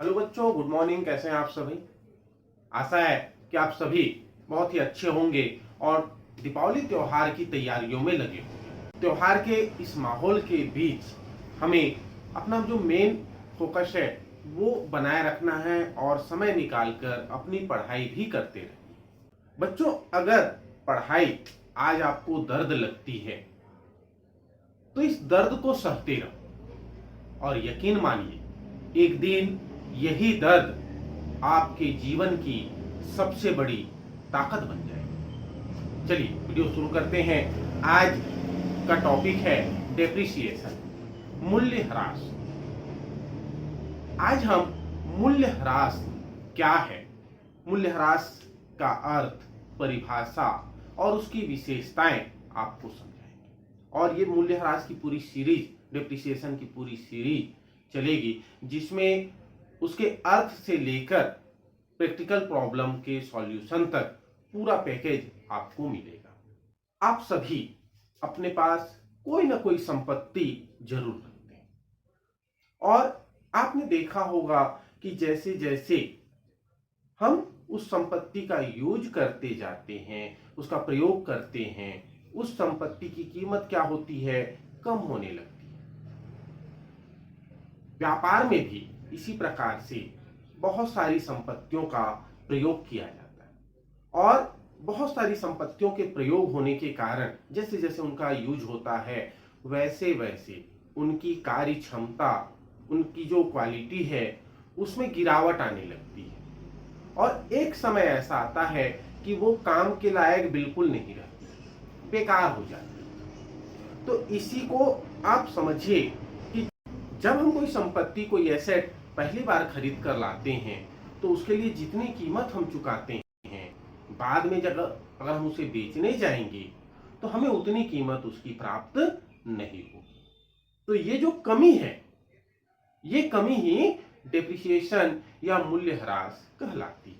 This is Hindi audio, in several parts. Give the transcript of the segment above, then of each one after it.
हेलो बच्चों, गुड मॉर्निंग। कैसे हैं आप सभी? आशा है कि आप सभी बहुत ही अच्छे होंगे और दीपावली त्योहार की तैयारियों में लगे होंगे। त्योहार के इस माहौल के बीच हमें अपना जो मेन फोकस है वो बनाए रखना है और समय निकालकर अपनी पढ़ाई भी करते रहिए। बच्चों, अगर पढ़ाई आज आपको दर्द लगती है तो इस दर्द को सहते रहो और यकीन मानिए, एक दिन यही दर्द आपके जीवन की सबसे बड़ी ताकत बन जाएगी। चलिए वीडियो शुरू करते हैं। आज का टॉपिक है डेप्रिसिएशन, मूल्य ह्रास। आज हम मूल्य ह्रास क्या है, मूल्य ह्रास का अर्थ, परिभाषा और उसकी विशेषताएं आपको समझाएंगे। और ये मूल्य ह्रास की पूरी सीरीज, डेप्रिसिएशन की पूरी सीरीज चलेगी, जिसमें उसके अर्थ से लेकर प्रैक्टिकल प्रॉब्लम के सॉल्यूशन तक पूरा पैकेज आपको मिलेगा। आप सभी अपने पास कोई ना कोई संपत्ति जरूर रखते हैं और आपने देखा होगा कि जैसे जैसे हम उस संपत्ति का यूज करते जाते हैं, उसका प्रयोग करते हैं, उस संपत्ति की कीमत क्या होती है, कम होने लगती है। व्यापार में भी इसी प्रकार से बहुत सारी संपत्तियों का प्रयोग किया जाता है और बहुत सारी संपत्तियों के प्रयोग होने के कारण जैसे जैसे उनका यूज होता है वैसे वैसे उनकी कार्य क्षमता, उनकी जो क्वालिटी है उसमें गिरावट आने लगती है और एक समय ऐसा आता है कि वो काम के लायक बिल्कुल नहीं रहती, बेकार हो जाती है। तो इसी को आप समझिए कि जब हम कोई संपत्ति, कोई एसेट पहली बार खरीद कर लाते हैं तो उसके लिए जितनी कीमत हम चुकाते हैं, बाद में जब अगर हम उसे बेचने जाएंगे तो हमें उतनी कीमत उसकी प्राप्त नहीं होगी। तो ये जो कमी है, ये कमी ही डेप्रिसिएशन या मूल्य ह्रास कहलाती है।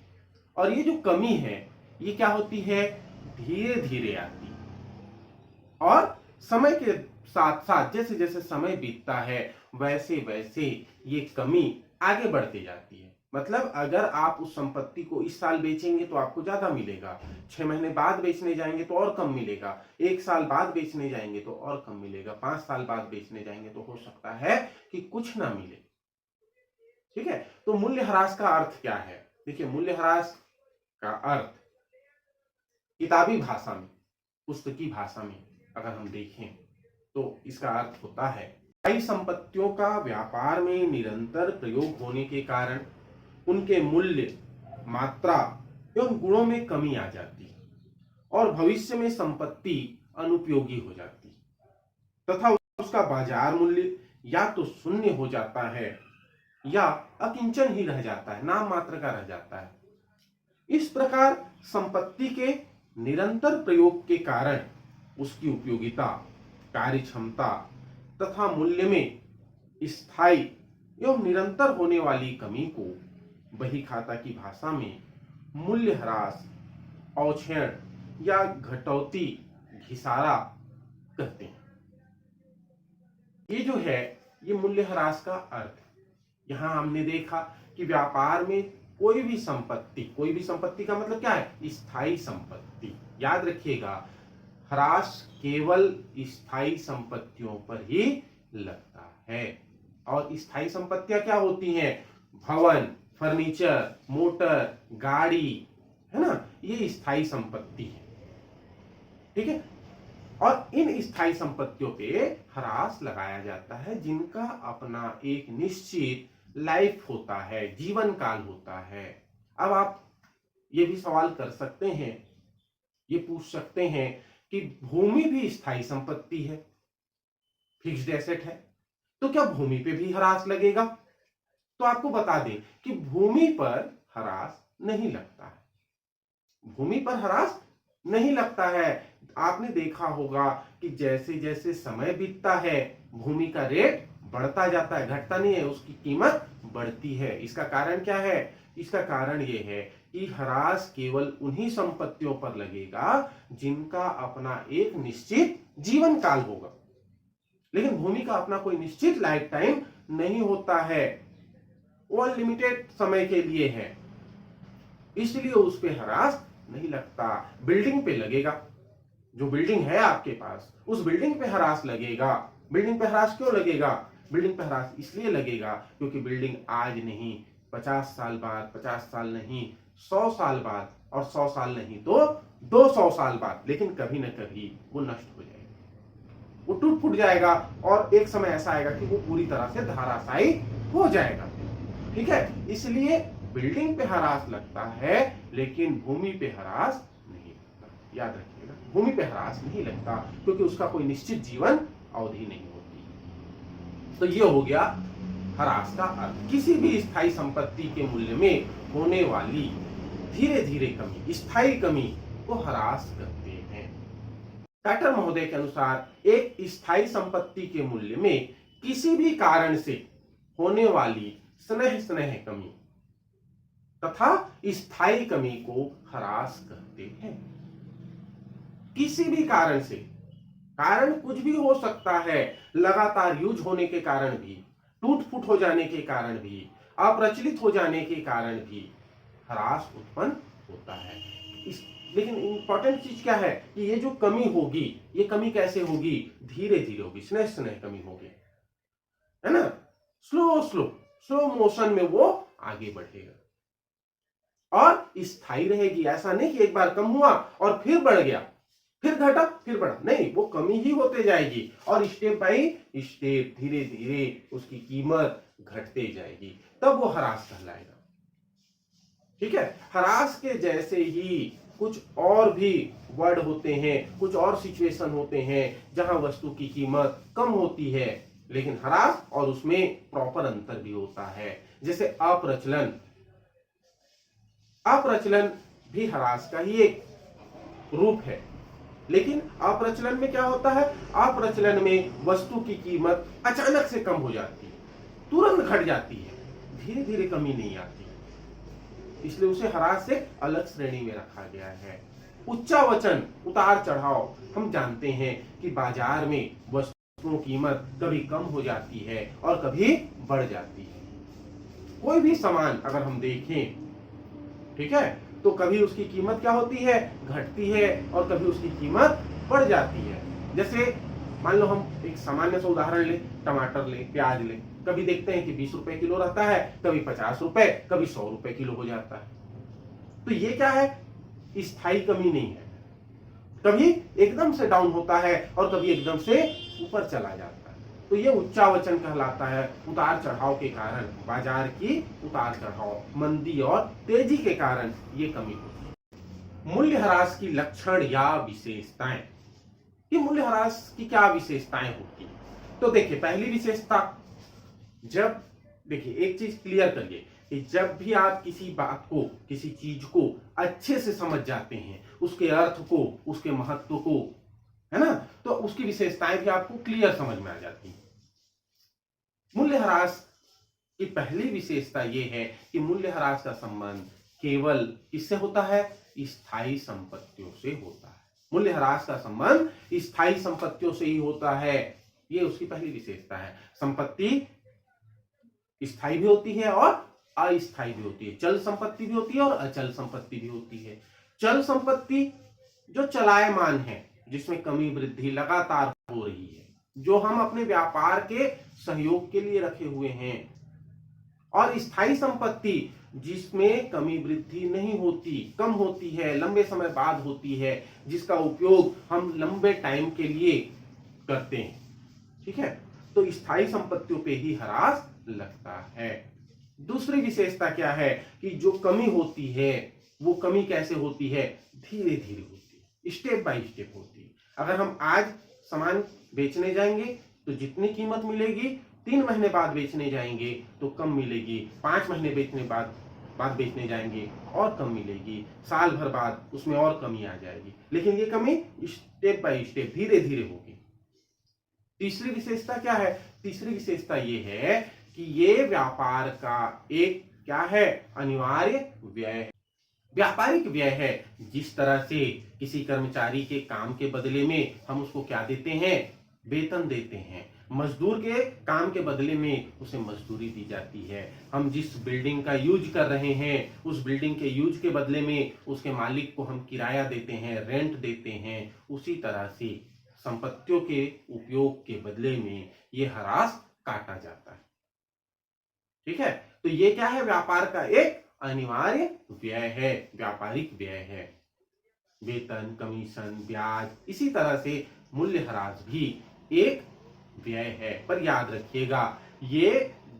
और ये जो कमी है ये क्या होती है, धीरे धीरे आती है और समय के साथ साथ जैसे जैसे समय बीतता है वैसे वैसे ये कमी आगे बढ़ती जाती है। मतलब अगर आप उस संपत्ति को इस साल बेचेंगे तो आपको ज्यादा मिलेगा, 6 महीने बाद बेचने जाएंगे तो और कम मिलेगा, 1 साल बाद बेचने जाएंगे तो और कम मिलेगा, 5 साल बाद बेचने जाएंगे तो हो सकता है कि कुछ ना मिले। ठीक है, तो मूल्य ह्रास का अर्थ क्या है? देखिए, मूल्य ह्रास का अर्थ किताबी भाषा में, पुस्तकी भाषा में अगर हम देखें तो इसका अर्थ होता है कई संपत्तियों का व्यापार में निरंतर प्रयोग होने के कारण उनके मूल्य, मात्रा एवं गुणों में कमी आ जाती है और भविष्य में संपत्ति अनुपयोगी हो जाती है तथा उसका बाजार मूल्य या तो शून्य हो जाता है या अकिंचन ही रह जाता है, नाम मात्र का रह जाता है। इस प्रकार संपत्ति के निरंतर प्रयोग के कारण उसकी उपयोगिता, कार्य क्षमता तथा मूल्य में स्थायी एवं निरंतर होने वाली कमी को बही खाता की भाषा में मूल्य ह्रास, अवक्षय या घटौती, घिसारा कहते हैं। ये जो है ये मूल्य ह्रास का अर्थ है। यहां हमने देखा कि व्यापार में कोई भी संपत्ति का मतलब क्या है, स्थायी संपत्ति। याद रखिएगा, ह्रास केवल स्थायी संपत्तियों पर ही लगता है। और स्थायी संपत्तियां क्या होती हैं? भवन, फर्नीचर, मोटर, गाड़ी, है ना, ये स्थायी संपत्ति है। ठीक है, और इन स्थायी संपत्तियों पे ह्रास लगाया जाता है जिनका अपना एक निश्चित लाइफ होता है, जीवन काल होता है। अब आप ये भी सवाल कर सकते हैं, ये पूछ सकते हैं कि भूमि भी स्थायी संपत्ति है, फिक्स्ड एसेट है, तो क्या भूमि पे भी ह्रास लगेगा? तो आपको बता दें कि भूमि पर ह्रास नहीं लगता है। भूमि पर ह्रास नहीं लगता है। आपने देखा होगा कि जैसे जैसे समय बीतता है भूमि का रेट बढ़ता जाता है, घटता नहीं है, उसकी कीमत बढ़ती है। इसका कारण क्या है? इसका कारण यह है कि ह्रास केवल उन्हीं संपत्तियों पर लगेगा जिनका अपना एक निश्चित जीवन काल होगा, लेकिन भूमि का अपना कोई निश्चित लाइफ टाइम नहीं होता है। वो अनलिमिटेड समय के लिए है, इसलिए उस पे ह्रास नहीं लगता। बिल्डिंग पे लगेगा, जो बिल्डिंग है आपके पास उस बिल्डिंग पे ह्रास लगेगा। बिल्डिंग पे ह्रास क्यों लगेगा? बिल्डिंग पे ह्रास इसलिए लगेगा क्योंकि बिल्डिंग आज नहीं, 50 साल बाद, 50 साल नहीं, 100 साल बाद, और 100 साल नहीं तो 200 साल बाद, लेकिन कभी ना कभी वो नष्ट हो जाएगी, वो टूट फूट जाएगा, और एक समय ऐसा आएगा कि वो पूरी तरह से धराशायी हो जाएगा। ठीक है, इसलिए बिल्डिंग पे ह्रास लगता है लेकिन भूमि पे ह्रास नहीं लगता। याद रखिएगा, भूमि पे ह्रास नहीं लगता क्योंकि उसका कोई निश्चित जीवन अवधि नहीं होती। तो ये हो गया ह्रास का अर्थ। किसी भी स्थायी संपत्ति के मूल्य में होने वाली धीरे धीरे कमी, स्थायी कमी को ह्रास कहते हैं। टाटर महोदय के अनुसार एक स्थायी संपत्ति के मूल्य में किसी भी कारण से होने वाली स्नेह कमी तथा स्थायी कमी को ह्रास कहते हैं। किसी भी कारण से, कारण कुछ भी हो सकता है, लगातार यूज होने के कारण भी, टूट फूट हो जाने के कारण भी, अप्रचलित हो जाने के कारण भी ह्रास उत्पन्न होता है। लेकिन इंपॉर्टेंट चीज क्या है कि ये जो कमी होगी, ये कमी कैसे होगी? धीरे धीरे होगी, स्नेह कमी होगी, है ना। स्लो मोशन में वो आगे बढ़ेगा और स्थायी रहेगी। ऐसा नहीं कि एक बार कम हुआ और फिर बढ़ गया, फिर घटा, फिर बढ़ा, नहीं, वो कमी ही होते जाएगी और स्टेप बाय स्टेप धीरे धीरे उसकी कीमत घटते जाएगी, तब वो ह्रास कहलाएगा। ठीक है, ह्रास के जैसे ही कुछ और भी वर्ड होते हैं, कुछ और सिचुएशन होते हैं जहां वस्तु की कीमत कम होती है, लेकिन ह्रास और उसमें प्रॉपर अंतर भी होता है। जैसे अप्रचलन, अप्रचलन भी ह्रास का ही एक रूप है, लेकिन अप्रचलन में क्या होता है? अप्रचलन में वस्तु की कीमत अचानक से कम हो जाती है, तुरंत घट जाती है, धीरे धीरे कमी नहीं आती, इसलिए उसे ह्रास से अलग श्रेणी में रखा गया है। उच्चावचन, उतार चढ़ाव, हम जानते हैं कि बाजार में वस्तुओं की कीमत कभी कम हो जाती है और कभी बढ़ जाती है। कोई भी सामान अगर हम देखें, ठीक है, तो कभी उसकी कीमत क्या होती है? घटती है, और कभी उसकी कीमत बढ़ जाती है। जैसे मान लो हम एक सामान्य सा उदाहरण ले, टमाटर ले, प्याज ले, कभी देखते हैं कि 20 रुपए किलो रहता है, कभी 50 रुपए, कभी 100 रुपए किलो हो जाता है। तो ये क्या है? स्थायी कमी नहीं है, कभी एकदम से डाउन होता है और कभी एकदम से ऊपर चला जाता है। तो ये उच्चावचन कहलाता है। उतार चढ़ाव के कारण, बाजार की उतार चढ़ाव, मंदी और तेजी के कारण ये कमी होती है। मूल्य ह्रास की लक्षण या विशेषताएं, कि मूल्य ह्रास की क्या विशेषताएं होती है? तो देखिए, पहली विशेषता, जब देखिए एक चीज क्लियर करिए कि जब भी आप किसी बात को, किसी चीज को अच्छे से समझ जाते हैं, उसके अर्थ को, उसके महत्व को, है ना, तो उसकी विशेषताएं भी आपको क्लियर समझ में आ जाती हैं। मूल्य ह्रास की पहली विशेषता यह है कि मूल्य ह्रास का संबंध केवल किससे होता है? स्थायी संपत्तियों से होता है। मूल्य ह्रास का संबंध स्थायी संपत्तियों से ही होता है, ये उसकी पहली विशेषता है। संपत्ति स्थायी भी होती है और अस्थायी भी होती है, चल संपत्ति भी होती है और अचल संपत्ति भी होती है। चल संपत्ति जो चलायमान है, जिसमें कमी वृद्धि लगातार हो रही है, जो हम अपने व्यापार के सहयोग के लिए रखे हुए हैं, और स्थायी संपत्ति जिसमें कमी वृद्धि नहीं होती, कम होती है, लंबे समय बाद होती है, जिसका उपयोग हम लंबे टाइम के लिए करते हैं। ठीक है, तो स्थायी संपत्तियों पे ही ह्रास लगता है। दूसरी विशेषता क्या है कि जो कमी होती है, वो कमी कैसे होती है? धीरे धीरे होती है, स्टेप बाय स्टेप होती है। अगर हम आज सामान बेचने जाएंगे तो जितनी कीमत मिलेगी, 3 महीने बाद बेचने जाएंगे तो कम मिलेगी, 5 महीने बेचने बाद बेचने जाएंगे और कम मिलेगी, साल भर बाद उसमें और कमी आ जाएगी, लेकिन ये कमी स्टेप बाय स्टेप धीरे धीरे होगी। तीसरी विशेषता क्या है? तीसरी विशेषता ये है कि ये व्यापार का एक क्या है? अनिवार्य व्यय, व्यापारिक व्यय है। जिस तरह से किसी कर्मचारी के काम के बदले में हम उसको क्या देते हैं? वेतन देते हैं। मजदूर के काम के बदले में उसे मजदूरी दी जाती है। हम जिस बिल्डिंग का यूज कर रहे हैं उस बिल्डिंग के यूज के बदले में उसके मालिक को हम किराया देते हैं, रेंट देते हैं। उसी तरह से संपत्तियों के उपयोग के बदले में ये ह्रास काटा जाता है। ठीक है, तो ये क्या है? व्यापार का एक अनिवार्य व्यय है, व्यापारिक व्यय है। वेतन, कमीशन, ब्याज, इसी तरह से मूल्यह्रास भी एक व्यय है। पर याद रखिएगा ये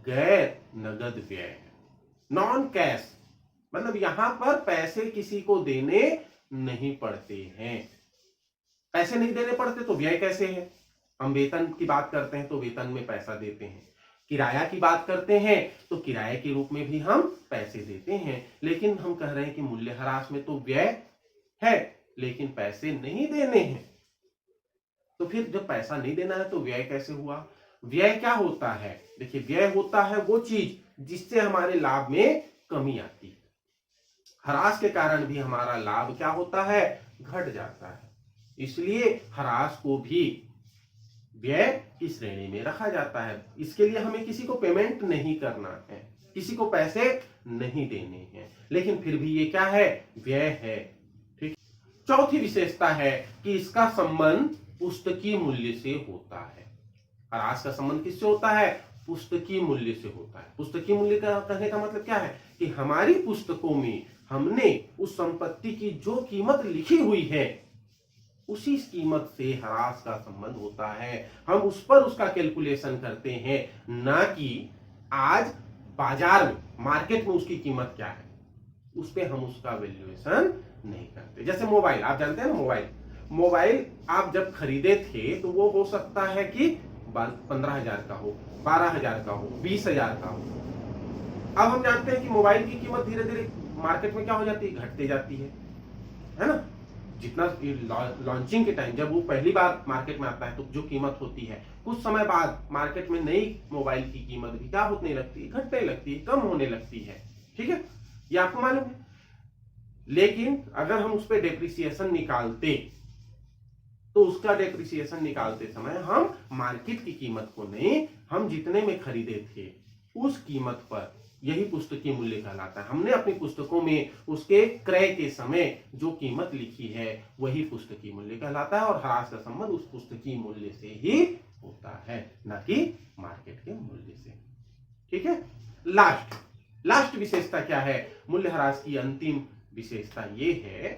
गैर नगद व्यय है, नॉन कैश। मतलब यहां पर पैसे किसी को देने नहीं पड़ते हैं। पैसे नहीं देने पड़ते तो व्यय कैसे है? हम वेतन की बात करते हैं तो वेतन में पैसा देते हैं, किराया की बात करते हैं तो किराए के रूप में भी हम पैसे देते हैं। लेकिन हम कह रहे हैं कि मूल्यह्रास में तो व्यय है लेकिन पैसे नहीं देने हैं। तो फिर जब पैसा नहीं देना है तो व्यय कैसे हुआ? व्यय क्या होता है? देखिए, व्यय होता है वो चीज जिससे हमारे लाभ में कमी आती है। ह्रास के कारण भी हमारा लाभ क्या होता है? घट जाता है। इसलिए ह्रास को भी व्यय की श्रेणी में रखा जाता है। इसके लिए हमें किसी को पेमेंट नहीं करना है, किसी को पैसे नहीं देने हैं, लेकिन फिर भी ये क्या है? व्यय है। ठीक। चौथी विशेषता है कि इसका संबंध पुस्तकीय मूल्य से होता है। ह्रास का संबंध किससे होता है? पुस्तकीय मूल्य से होता है। पुस्तकीय मूल्य का कहने का मतलब क्या है? कि हमारी पुस्तकों में हमने उस संपत्ति की जो कीमत लिखी हुई है उसी कीमत से ह्रास का संबंध होता है। हम उस पर उसका कैलकुलेशन करते हैं, ना कि आज बाजार में, मार्केट में उसकी कीमत क्या है उस पे हम उसका वैल्यूएशन नहीं करते। जैसे मोबाइल, आप जानते हैं ना, मोबाइल आप जब खरीदे थे तो वो हो सकता है कि 15,000 का हो, 12,000 का हो, 20,000 का हो। अब हम जानते हैं कि मोबाइल की कीमत धीरे धीरे मार्केट में क्या हो जाती है? घटते जाती है ना। जितना लॉन्चिंग के टाइम जब वो पहली बार मार्केट में आता है तो जो कीमत होती है, कुछ समय बाद मार्केट में नई मोबाइल की कीमत भी क्या होने लगती है? घटने लगती है, कम होने लगती है। ठीक है, ये आपको मालूम है। लेकिन अगर हम उस पर डेप्रिसिएशन निकालते तो उसका डेप्रिसिएशन निकालते समय हम मार्केट की कीमत को नहीं, हम जितने में खरीदे थे उस कीमत पर, यही पुस्तकीय मूल्य कहलाता है। हमने अपनी पुस्तकों में उसके क्रय के समय जो कीमत लिखी है वही पुस्तकीय मूल्य कहलाता है। और ह्रास का संबंध उस पुस्तकीय मूल्य से ही होता है, न कि मार्केट के मूल्य से। ठीक है। लास्ट विशेषता क्या है? मूल्यह्रास की अंतिम विशेषता ये है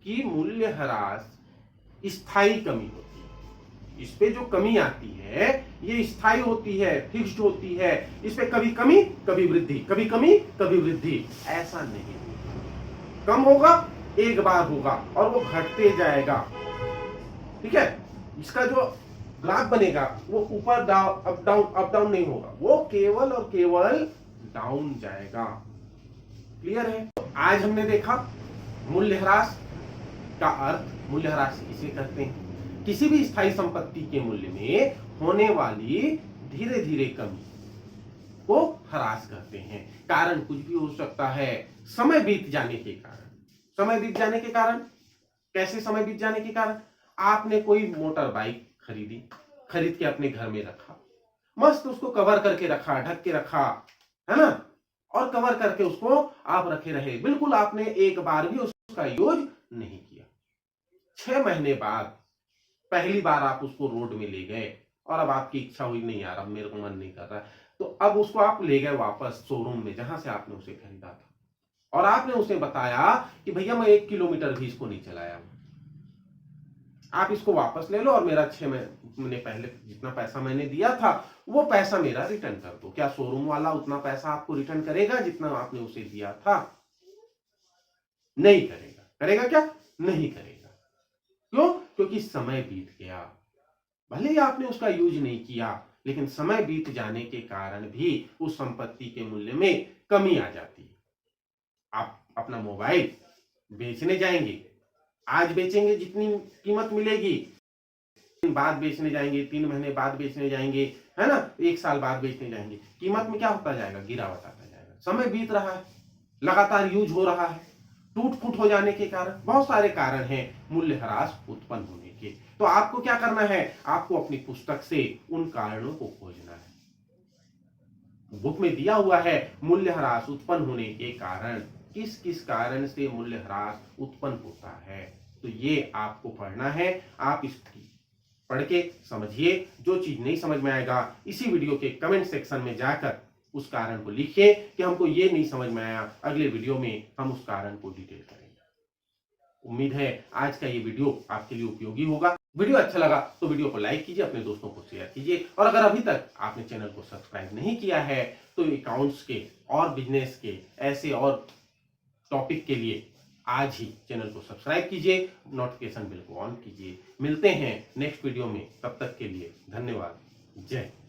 कि मूल्यह्रास स्थायी कमी होती है। इस पे जो कमी आती है ये स्थायी होती है, फिक्स्ड होती है। इस पे कभी कमी कभी वृद्धि, कभी कमी कभी वृद्धि, ऐसा नहीं होगा। कम होगा, एक बार होगा और वो घटते जाएगा। ठीक है, इसका जो ग्राफ बनेगा वो ऊपर डाउन अप डाउन नहीं होगा, वो केवल और केवल डाउन जाएगा। क्लियर है? तो आज हमने देखा मूल्यह्रास का अर्थ, मूल्यह्रास किसे कहते हैं? किसी भी स्थायी संपत्ति के मूल्य में होने वाली धीरे धीरे कमी को ह्रास कहते हैं। कारण कुछ भी हो सकता है, समय बीत जाने के कारण। समय बीत जाने के कारण कैसे? समय बीत जाने के कारण आपने कोई मोटर बाइक खरीद के अपने घर में रखा, मस्त उसको कवर करके रखा, ढक के रखा, है ना, और कवर करके उसको आप रखे रहे, बिल्कुल आपने एक बार भी उसका यूज नहीं किया। 6 महीने बाद पहली बार आप उसको रोड में ले गए और अब आपकी इच्छा हुई, नहीं यार अब मेरे को मन नहीं कर रहा, तो अब उसको आप ले गए वापस शोरूम में जहां से आपने उसे खरीदा था, और आपने उसे बताया कि भैया मैं 1 किलोमीटर भी इसको नहीं चलाया, आप इसको वापस ले लो और मेरा 6 महीने पहले जितना पैसा मैंने दिया था वो पैसा मेरा रिटर्न कर दो। क्या शोरूम वाला उतना पैसा आपको रिटर्न करेगा जितना आपने उसे दिया था? नहीं करेगा। करेगा क्या? नहीं करेगा। क्यों? क्योंकि समय बीत गया। भले ही आपने उसका यूज नहीं किया, लेकिन समय बीत जाने के कारण भी उस संपत्ति के मूल्य में कमी आ जाती है। आप अपना मोबाइल बेचने जाएंगे, आज बेचेंगे जितनी कीमत मिलेगी, दिन बाद बेचने जाएंगे, 3 महीने बाद बेचने जाएंगे, है ना, 1 साल बाद बेचने जाएंगे, कीमत में क्या होता जाएगा? गिरावट आता जाएगा। समय बीत रहा है, लगातार यूज हो रहा है, टूट फूट हो जाने के कारण, बहुत सारे कारण हैं मूल्यह्रास उत्पन्न होने के। तो आपको क्या करना है, आपको अपनी पुस्तक से उन कारणों को खोजना है। बुक में दिया हुआ है मूल्यह्रास उत्पन्न होने के कारण, किस किस कारण से मूल्यह्रास उत्पन्न होता है, तो ये आपको पढ़ना है। आप इसकी पढ़ के समझिए। जो चीज नहीं समझ में आएगा इसी वीडियो के कमेंट सेक्शन में जाकर उस कारण को लिखिए कि हमको ये नहीं समझ में आया, अगले वीडियो में हम उस कारण को डिटेल करेंगे। उम्मीद है आज का ये वीडियो आपके लिए उपयोगी होगा। वीडियो अच्छा लगा तो वीडियो को लाइक कीजिए, अपने दोस्तों को शेयर कीजिए, और अगर अभी तक आपने चैनल को सब्सक्राइब नहीं किया है तो अकाउंट्स के और बिजनेस के ऐसे और टॉपिक के लिए आज ही चैनल को सब्सक्राइब कीजिए, नोटिफिकेशन बेल को ऑन कीजिए। मिलते हैं नेक्स्ट वीडियो में, तब तक के लिए धन्यवाद। जय हिंद।